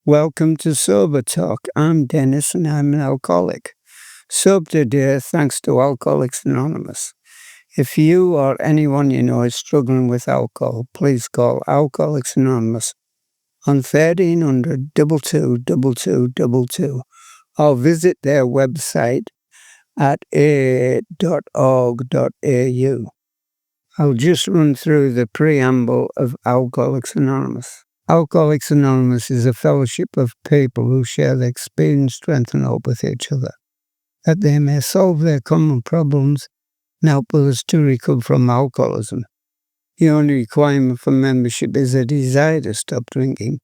Welcome to Sober Talk. I'm Dennis and I'm an alcoholic. Sober today thanks to Alcoholics Anonymous. If you or anyone you know is struggling with alcohol, please call Alcoholics Anonymous on 1300 222222 or visit their website at aa.org.au. I'll just run through the preamble of Alcoholics Anonymous. Alcoholics Anonymous is a fellowship of people who share their experience, strength, and hope with each other, that they may solve their common problems and help others to recover from alcoholism. The only requirement for membership is a desire to stop drinking.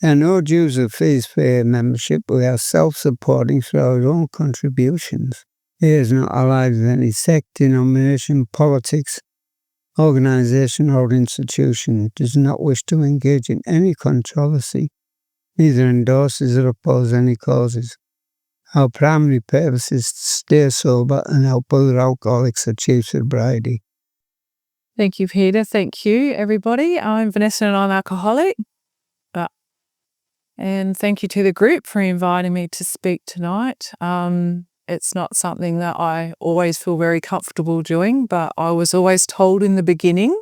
There are no dues or fees for a membership. We are self-supporting through our own contributions. It is not allied with any sect, denomination, politics, organization or institution, does not wish to engage in any controversy, neither endorses or opposes any causes. Our primary purpose is to stay sober and help other alcoholics achieve sobriety. Thank you, Peter. Thank you, everybody. I'm Vanessa and I'm alcoholic. And thank you to the group for inviting me to speak tonight. It's not something that I always feel very comfortable doing, but I was always told in the beginning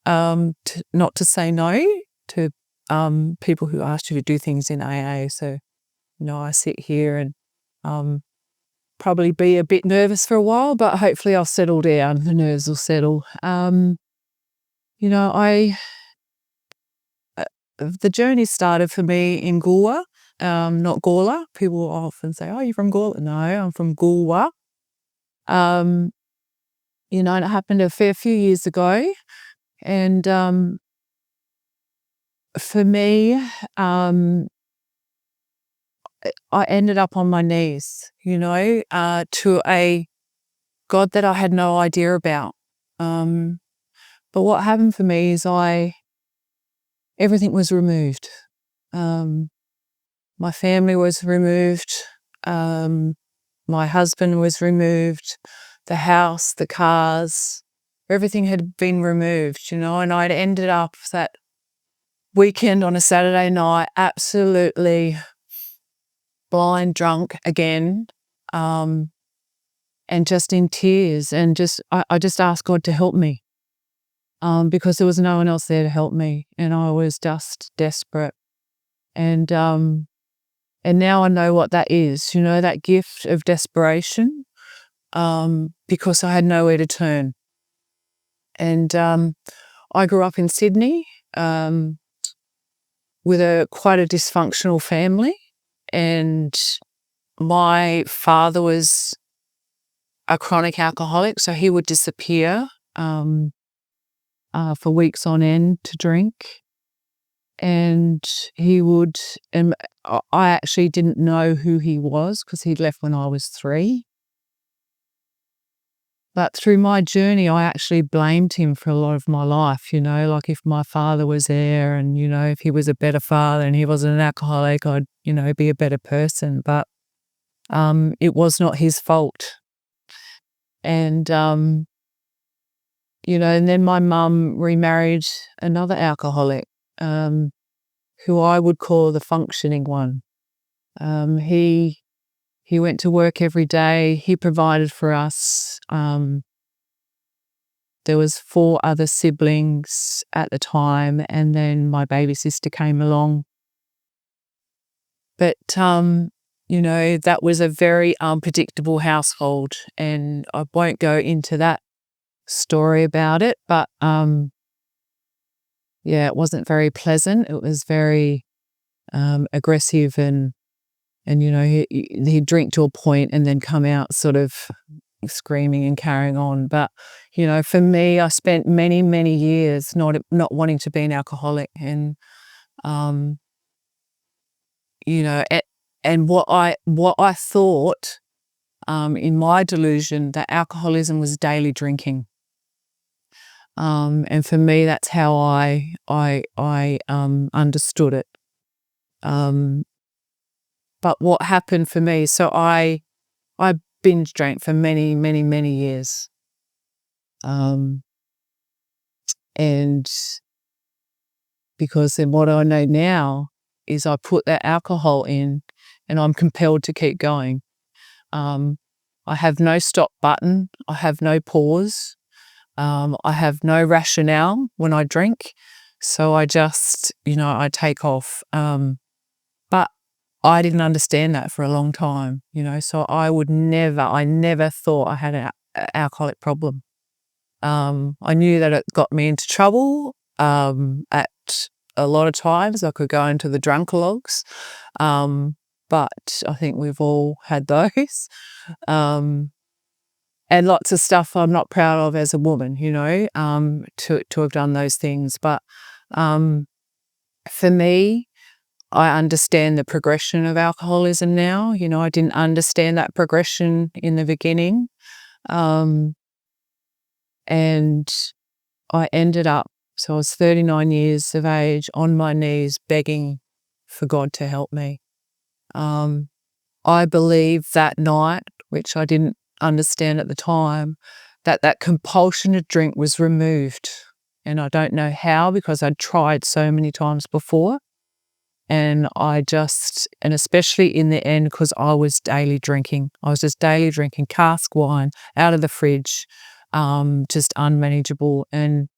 not to say no to people who asked you to do things in AA. So, I sit here and probably be a bit nervous for a while, but hopefully I'll settle down. The nerves will settle. The journey started for me in Goolwa, not Gawler. People often say, "Oh, you're from Gawler." No, I'm from Goolwa. And it happened a fair few years ago. And for me, I ended up on my knees, to a God that I had no idea about. But what happened for me is everything was removed. My family was removed. My husband was removed. The house, the cars, everything had been removed, and I'd ended up that weekend on a Saturday night absolutely blind drunk again, and just in tears, and I just asked God to help me, because there was no one else there to help me, and I was just desperate. And now I know what that is, that gift of desperation, because I had nowhere to turn. And I grew up in Sydney with quite a dysfunctional family, and my father was a chronic alcoholic, so he would disappear for weeks on end to drink. And I actually didn't know who he was because he'd left when I was 3. But through my journey, I actually blamed him for a lot of my life, like if my father was there and, if he was a better father and he wasn't an alcoholic, I'd, be a better person. But it was not his fault. And, and then my mum remarried another alcoholic, who I would call the functioning one. He went to work every day. He provided for us. There was 4 other siblings at the time, and then my baby sister came along. But, that was a very unpredictable household, and I won't go into that story about it, but it wasn't very pleasant. It was very aggressive, and he'd drink to a point and then come out sort of screaming and carrying on. But for me, I spent many, many years not wanting to be an alcoholic, and and what I thought in my delusion, that alcoholism was daily drinking. And for me, that's how I understood it. But what happened for me, so I binge drank for many, many, many years. And because then what I know now is I put that alcohol in and I'm compelled to keep going. I have no stop button. I have no pause. I have no rationale when I drink. So I just, I take off. But I didn't understand that for a long time, so I never thought I had an alcoholic problem. I knew that it got me into trouble. At a lot of times I could go into the drunkalogs. But I think we've all had those. And lots of stuff I'm not proud of as a woman, to have done those things. But for me, I understand the progression of alcoholism now. I didn't understand that progression in the beginning. And I ended up, so I was 39 years of age, on my knees begging for God to help me. I believe that night, which I didn't understand at the time, that compulsion to drink was removed. And I don't know how, because I'd tried so many times before. And especially in the end, because I was daily drinking. I was just daily drinking cask wine out of the fridge, just unmanageable. And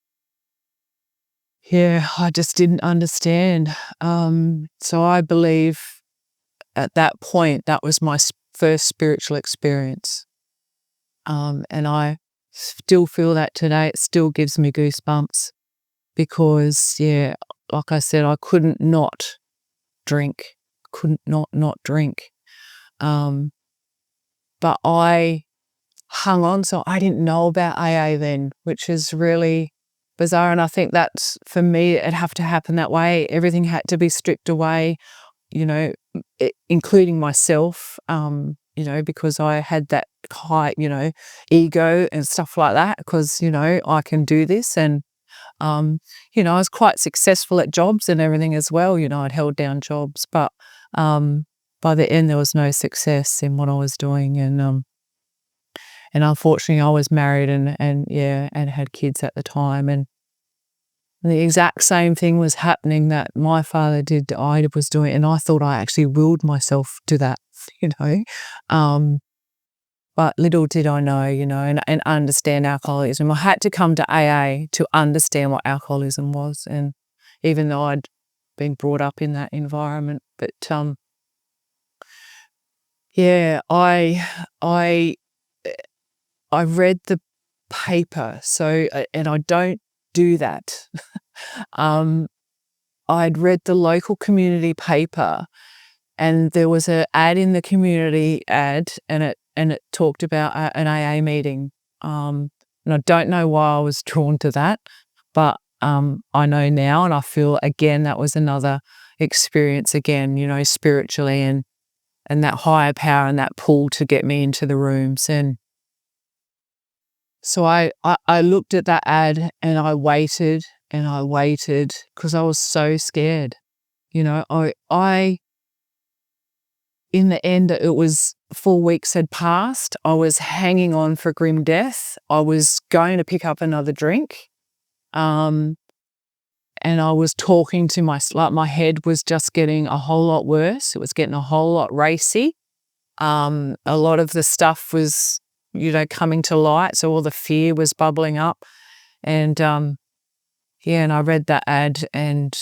yeah, I just didn't understand. So I believe at that point, that was my first spiritual experience. And I still feel that today. It still gives me goosebumps because, like I said, I couldn't not drink, couldn't not drink. But I hung on, so I didn't know about AA then, which is really bizarre. And I think that's, for me, it'd have to happen that way. Everything had to be stripped away, including myself, because I had that high, ego and stuff like that, because, I can do this. And, I was quite successful at jobs and everything as well. I'd held down jobs, but by the end there was no success in what I was doing. And unfortunately I was married and had kids at the time. And the exact same thing was happening that my father did, that I was doing, and I thought I actually willed myself to that, But little did I know, and understand alcoholism. I had to come to AA to understand what alcoholism was, and even though I'd been brought up in that environment. But I read the paper, so and I don't do that. I'd read the local community paper, and there was an ad in the community ad, and it talked about an AA meeting. And I don't know why I was drawn to that, but I know now, and I feel again that was another experience again, spiritually, and that higher power and that pull to get me into the rooms. And so I looked at that ad and I waited because I was so scared. I in the end, it was 4 weeks had passed. I was hanging on for grim death. I was going to pick up another drink. And I was talking to my head was just getting a whole lot worse. It was getting a whole lot racy. A lot of the stuff was, coming to light. So all the fear was bubbling up. And, and I read that ad and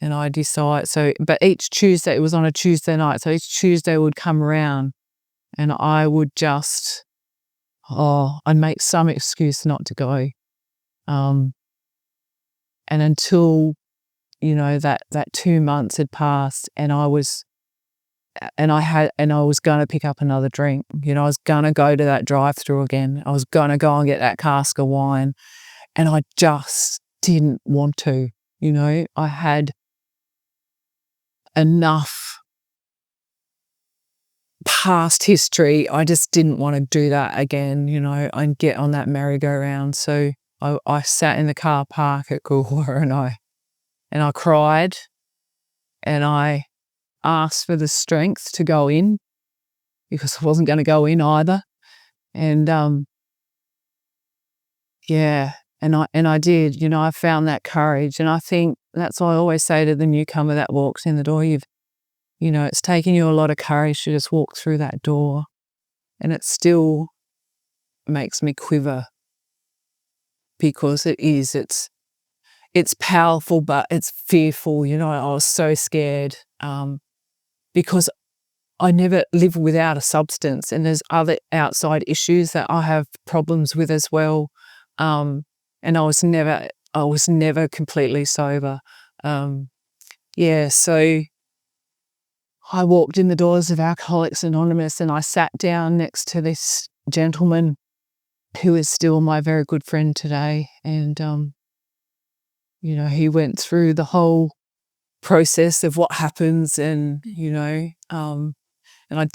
I decided, but each Tuesday, it was on a Tuesday night. So each Tuesday would come around and I would just, I'd make some excuse not to go. And until, that 2 months had passed and I was going to pick up another drink. I was going to go to that drive-through again. I was going to go and get that cask of wine, and I just didn't want to. I had enough past history. I just didn't want to do that again, and get on that merry-go-round. So I sat in the car park at Coolwater and I cried, and I asked for the strength to go in because I wasn't going to go in either. And I did, I found that courage. And I think that's why I always say to the newcomer that walks in the door, it's taken you a lot of courage to just walk through that door. And it still makes me quiver because it's powerful, but it's fearful. I was so scared because I never live without a substance, and there's other outside issues that I have problems with as well. And I was never completely sober. So I walked in the doors of Alcoholics Anonymous and I sat down next to this gentleman who is still my very good friend today. And, he went through the whole process of what happens and, and I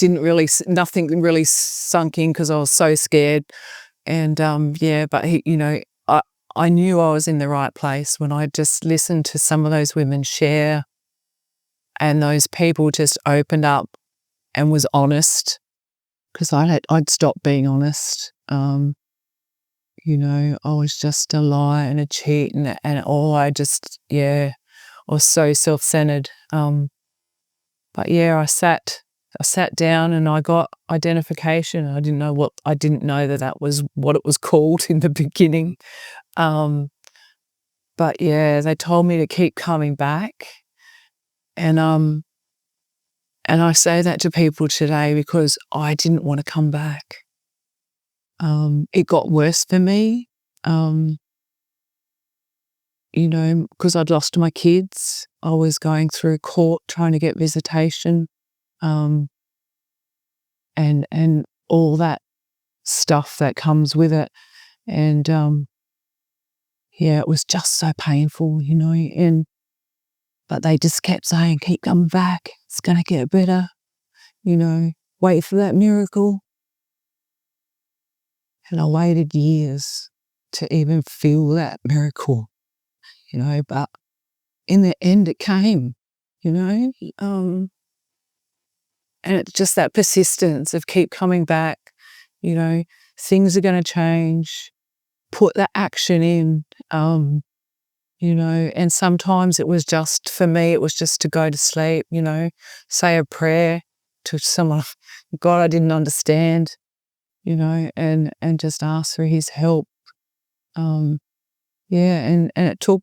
nothing really sunk in because I was so scared. And, but I knew I was in the right place when I just listened to some of those women share, and those people just opened up and was honest, because I'd stopped being honest. I was just a liar and a cheat and I was so self-centered. But yeah, I sat down and I got identification. I didn't know that was what it was called in the beginning. But yeah, they told me to keep coming back. And I say that to people today because I didn't want to come back. It got worse for me, because I'd lost my kids. I was going through court trying to get visitation, and all that stuff that comes with it. And it was just so painful, but they just kept saying, keep coming back. It's going to get better, wait for that miracle. And I waited years to even feel that miracle, but in the end it came, and it's just that persistence of keep coming back, things are going to change, put that action in, and sometimes for me, it was just to go to sleep, say a prayer to someone, God I didn't understand, and just ask for his help. And it took,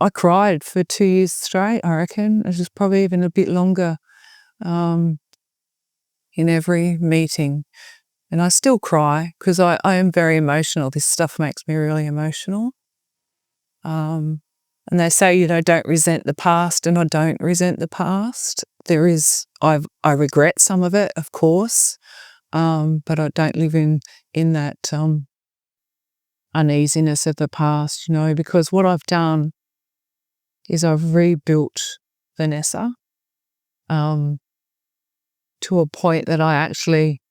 I cried for 2 years straight, I reckon. It was probably even a bit longer, in every meeting. And I still cry because I am very emotional. This stuff makes me really emotional. And they say, don't resent the past, and I don't resent the past. I regret some of it, of course, but I don't live in that uneasiness of the past, because what I've done is I've rebuilt Vanessa to a point that I actually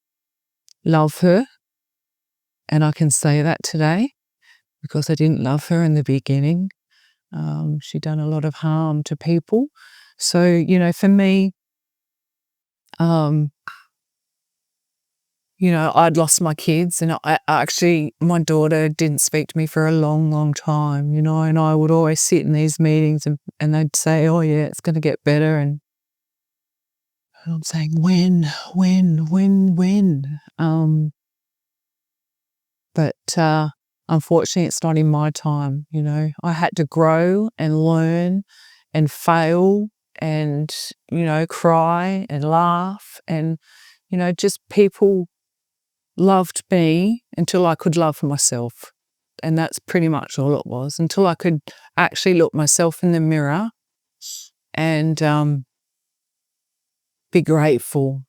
love her. And I can say that today because I didn't love her in the beginning. She'd done a lot of harm to people. So, for me, I'd lost my kids, and my daughter didn't speak to me for a long, long time, and I would always sit in these meetings and they'd say, oh yeah, it's going to get better. And I'm saying, when? But unfortunately, it's not in my time, I had to grow and learn and fail and, cry and laugh. And, just people loved me until I could love myself. And that's pretty much all it was, until I could actually look myself in the mirror and be grateful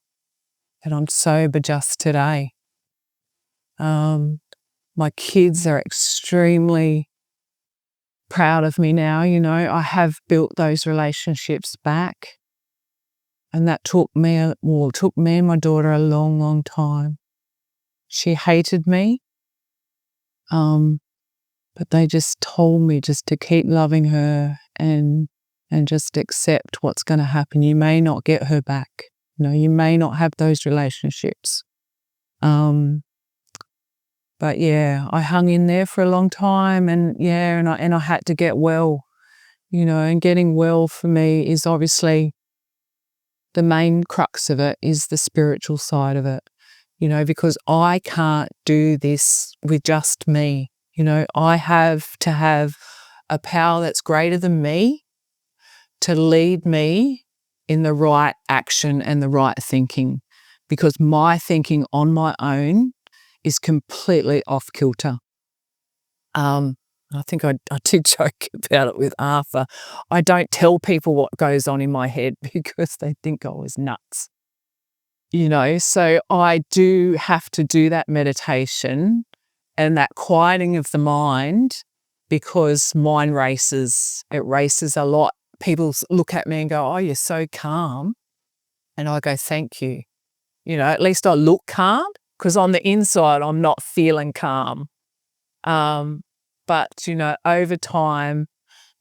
that I'm sober just today. My kids are extremely proud of me now. I have built those relationships back, and that took me and my daughter a long, long time. She hated me, but they just told me just to keep loving her and just accept what's going to happen. You may not get her back. You may not have those relationships. But yeah, I hung in there for a long time, and yeah, and I had to get well, and getting well for me is obviously the main crux of it is the spiritual side of it, because I can't do this with just me. I have to have a power that's greater than me to lead me in the right action and the right thinking, because my thinking on my own is completely off kilter. I think I did joke about it with Arthur. I don't tell people what goes on in my head because they think I was nuts. So I do have to do that meditation and that quieting of the mind, because mind races. It races a lot. People look at me and go, "Oh, you're so calm." And I go, "Thank you." At least I look calm, because on the inside, I'm not feeling calm. But, over time,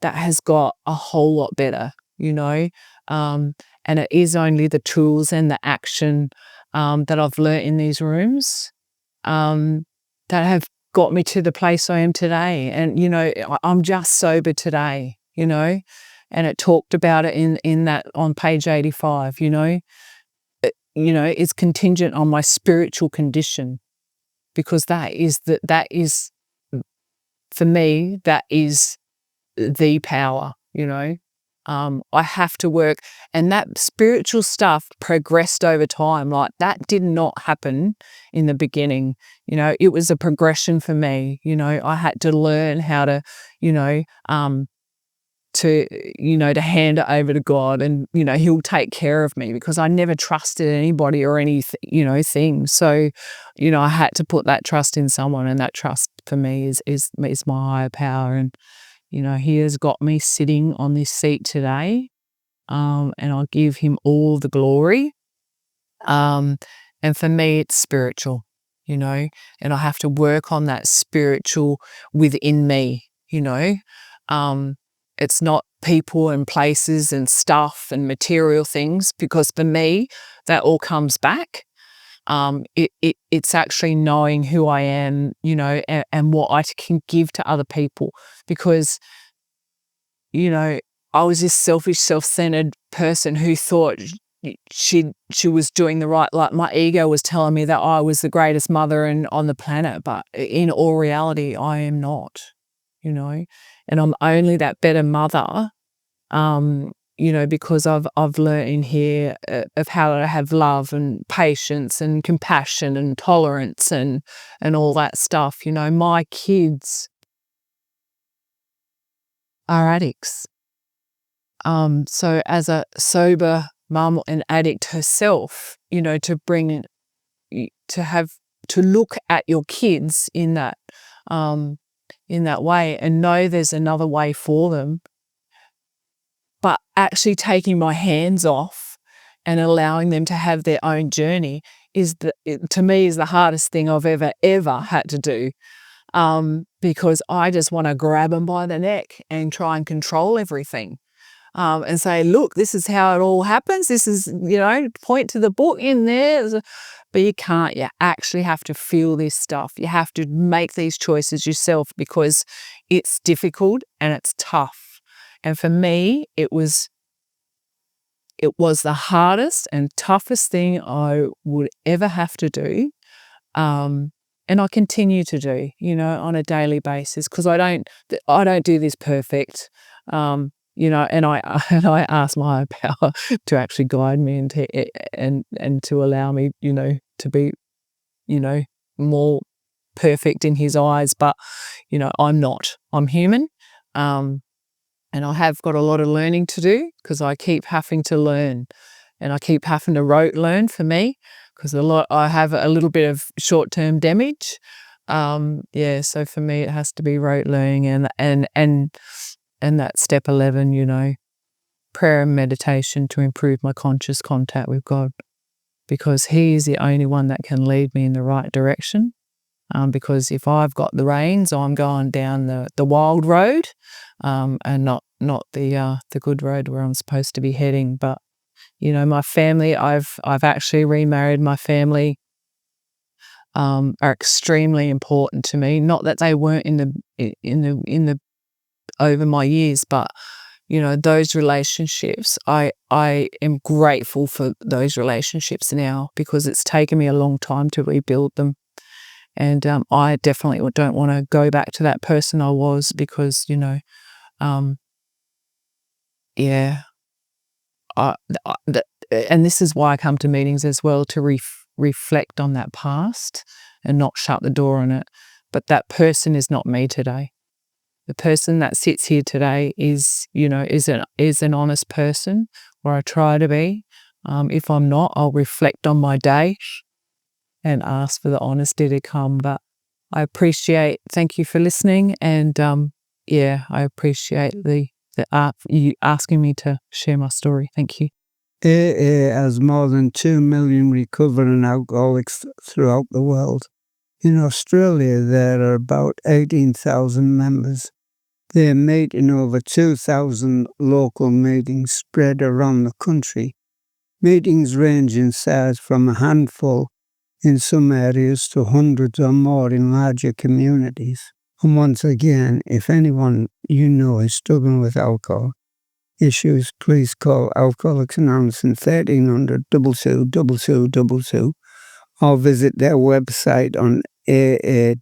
that has got a whole lot better, and it is only the tools and the action that I've learnt in these rooms that have got me to the place I am today. And, I'm just sober today, and it talked about it in that on page 85, it's contingent on my spiritual condition, because that is for me, that is the power, I have to work, and that spiritual stuff progressed over time. Like, that did not happen in the beginning. It was a progression for me. I had to learn how to, to hand it over to God, and, He'll take care of me, because I never trusted anybody or anything, thing. So, I had to put that trust in someone, and that trust for me is my higher power. And, He has got me sitting on this seat today, and I'll give Him all the glory. And for me, it's spiritual, and I have to work on that spiritual within me, It's not people and places and stuff and material things, because for me, that all comes back. It's actually knowing who I am, and what I can give to other people, because, I was this selfish, self-centered person who thought she was doing the right, like, my ego was telling me that I was the greatest mother on the planet, but in all reality, I am not, and I'm only that better mother, because I've learned in here of how to have love and patience and compassion and tolerance and all that stuff. My kids are addicts. So as a sober mum and addict herself, to look at your kids in that way, and know there's another way for them, but actually taking my hands off and allowing them to have their own journey to me is the hardest thing I've ever had to do. Because I just want to grab them by the neck and try and control everything. And say, look, this is how it all happens. This is, point to the book in there. But you can't. You actually have to feel this stuff. You have to make these choices yourself, because it's difficult and it's tough. And for me, it was the hardest and toughest thing I would ever have to do. And I continue to do, on a daily basis, because I don't do this perfect. And I ask my higher power to actually guide me and to allow me, to be, more perfect in His eyes. But, I'm not. I'm human. And I have got a lot of learning to do, because I keep having to learn, and I keep having to rote learn for me, because I have a little bit of short-term damage. So for me, it has to be rote learning, and that step 11, prayer and meditation to improve my conscious contact with God, because He is the only one that can lead me in the right direction. Because if I've got the reins, I'm going down the wild road, and not the good road where I'm supposed to be heading. But my family, I've actually remarried my family are extremely important to me. Not that they weren't in the over my years, but you know, those relationships, I am grateful for those relationships now, because it's taken me a long time to rebuild them. And I definitely don't want to go back to that person I was, because, you know, yeah, and this is why I come to meetings as well, to reflect on that past and not shut the door on it. But that person is not me today. The person that sits here today is, you know, is an honest person, or I try to be. If I'm not, I'll reflect on my day and ask for the honesty to come. But I thank you for listening, and yeah, I appreciate you asking me to share my story. Thank you. AA has more than 2 million recovering alcoholics throughout the world. In Australia, there are about 18,000 members. They meet in over 2,000 local meetings spread around the country. Meetings range in size from a handful in some areas to hundreds or more in larger communities. And once again, if anyone you know is struggling with alcohol issues, please call Alcoholics Anonymous in 1300 222222, or visit their website on aa.org.au.